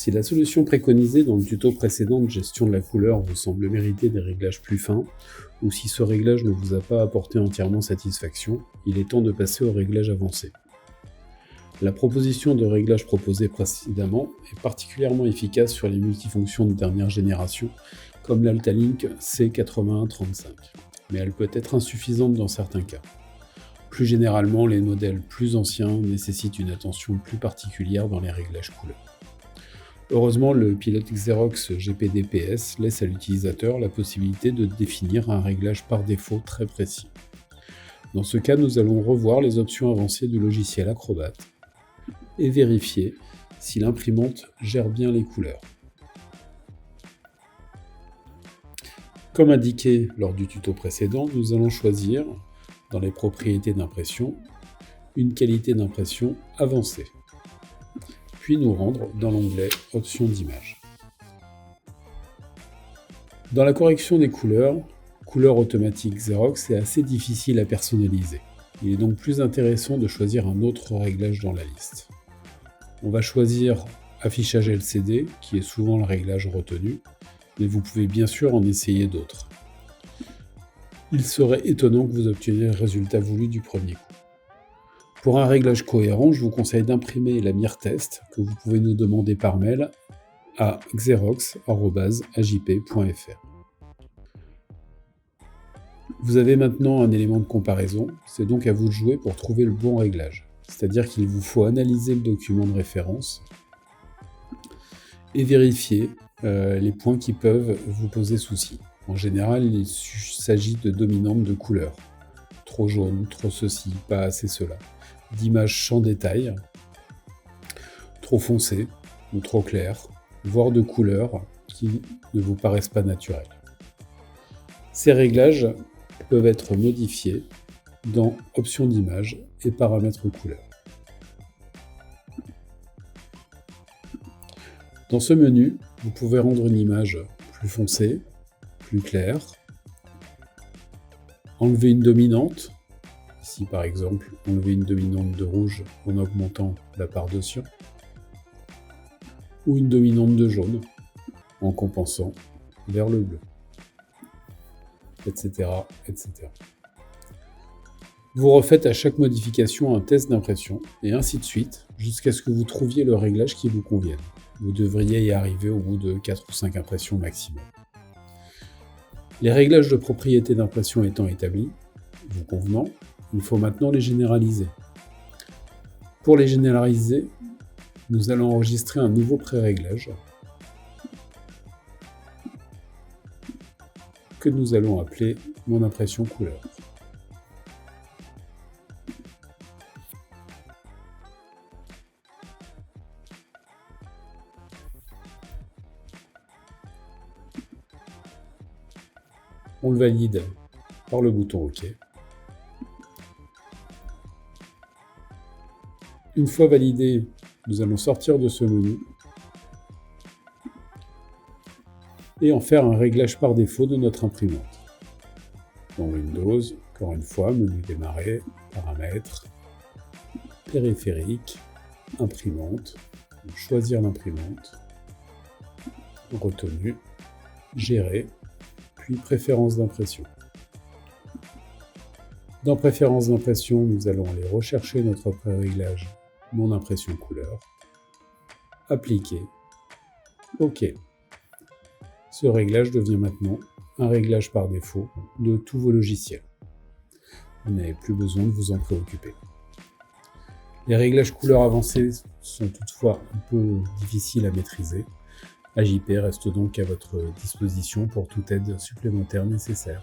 Si la solution préconisée dans le tuto précédent de gestion de la couleur vous semble mériter des réglages plus fins, ou si ce réglage ne vous a pas apporté entièrement satisfaction, il est temps de passer au réglage avancé. La proposition de réglage proposée précédemment est particulièrement efficace sur les multifonctions de dernière génération, comme l'Altalink C8135, mais elle peut être insuffisante dans certains cas. Plus généralement, les modèles plus anciens nécessitent une attention plus particulière dans les réglages couleurs. Heureusement, le pilote Xerox GPD-PS laisse à l'utilisateur la possibilité de définir un réglage par défaut très précis. Dans ce cas, nous allons revoir les options avancées du logiciel Acrobat et vérifier si l'imprimante gère bien les couleurs. Comme indiqué lors du tuto précédent, nous allons choisir, dans les propriétés d'impression, une qualité d'impression avancée, puis nous rendre dans l'onglet Options d'image. Dans la correction des couleurs automatique Xerox est assez difficile à personnaliser. Il est donc plus intéressant de choisir un autre réglage dans la liste. On va choisir Affichage LCD, qui est souvent le réglage retenu, mais vous pouvez bien sûr en essayer d'autres. Il serait étonnant que vous obteniez le résultat voulu du premier coup. Pour un réglage cohérent, je vous conseille d'imprimer la mire-test que vous pouvez nous demander par mail à xerox@ajp.fr. Vous avez maintenant un élément de comparaison, c'est donc à vous de jouer pour trouver le bon réglage. C'est-à-dire qu'il vous faut analyser le document de référence et vérifier les points qui peuvent vous poser souci. En général, il s'agit de dominantes de couleur. Trop jaune, trop ceci, pas assez cela. D'images sans détail, trop foncées ou trop claires, voire de couleurs qui ne vous paraissent pas naturelles. Ces réglages peuvent être modifiés dans Options d'image et Paramètres couleurs. Dans ce menu, vous pouvez rendre une image plus foncée, plus claire, enlever une dominante, ici par exemple, enlever une dominante de rouge en augmentant la part de cyan, ou une dominante de jaune en compensant vers le bleu, etc., etc. Vous refaites à chaque modification un test d'impression, et ainsi de suite, jusqu'à ce que vous trouviez le réglage qui vous convienne. Vous devriez y arriver au bout de 4 ou 5 impressions maximum. Les réglages de propriété d'impression étant établis, vous convenant, il faut maintenant les généraliser. Pour les généraliser, nous allons enregistrer un nouveau pré-réglage que nous allons appeler Mon impression couleur. On le valide par le bouton OK. Une fois validé, nous allons sortir de ce menu et en faire un réglage par défaut de notre imprimante. Dans Windows, encore une fois, menu démarrer, paramètres, périphérique, imprimante, choisir l'imprimante, retenu, gérer, puis préférences d'impression. Dans préférences d'impression, nous allons aller rechercher notre pré-réglage Mon impression couleur, appliquer, OK. Ce réglage devient maintenant un réglage par défaut de tous vos logiciels. Vous n'avez plus besoin de vous en préoccuper. Les réglages couleurs avancés sont toutefois un peu difficiles à maîtriser. AJP reste donc à votre disposition pour toute aide supplémentaire nécessaire.